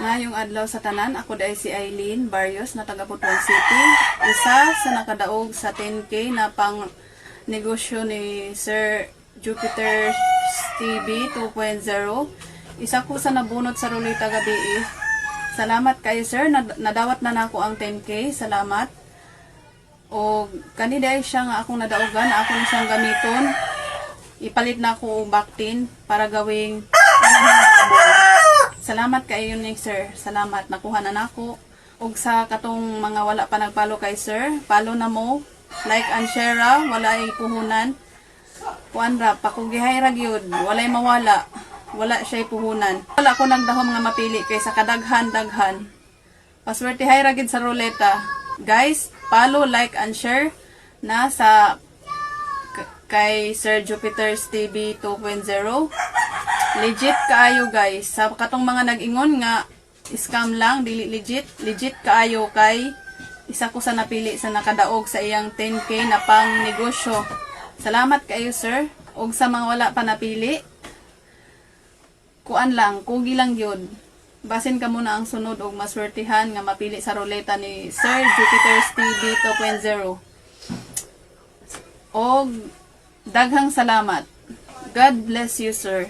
Ngayong adlaw sa tanan, ako dahil si Eileen Barrios na taga Butuan City. Isa sa nakadaog sa 10K na pang negosyo ni Sir Jupiter TV 2.0. Isa ko sa nabunot sa ruleta gabi. Salamat kayo sir, nadawat na nako ang 10K. Salamat. O kani dahil siya nga akong nadaogan, ako na siyang gamiton. Ipalit na ako og baktin para gawing salamat kayo ni sir. Salamat, nakuha na nako. Ug sa katong mga wala pa nagpalo kay sir, follow na mo, like and share ra, wala puhunan. Kuan ra, pakugihay ra gyud, walay mawala. Wala siya puhunan. Wala ko nagdahom nga mapili kay sa kadaghan-daghan. Paswertihay ra gyud sa ruleta. Guys, follow, like and share na sa kay Sir Jupiter's TV 2.0. Legit kaayo guys. Sa katong mga nag-ingon nga scam lang, dili legit. Legit kaayo kay isa ko sa napili sa nakadaog sa iyang 10K na pang negosyo. Salamat kayo sir. Og sa mga wala pa napili, kuan lang, kugi lang yun. Basin ka muna ang sunod og maswertihan nga mapili sa ruleta ni Sir Jupiter's TV 2.0. Og daghang salamat. God bless you sir.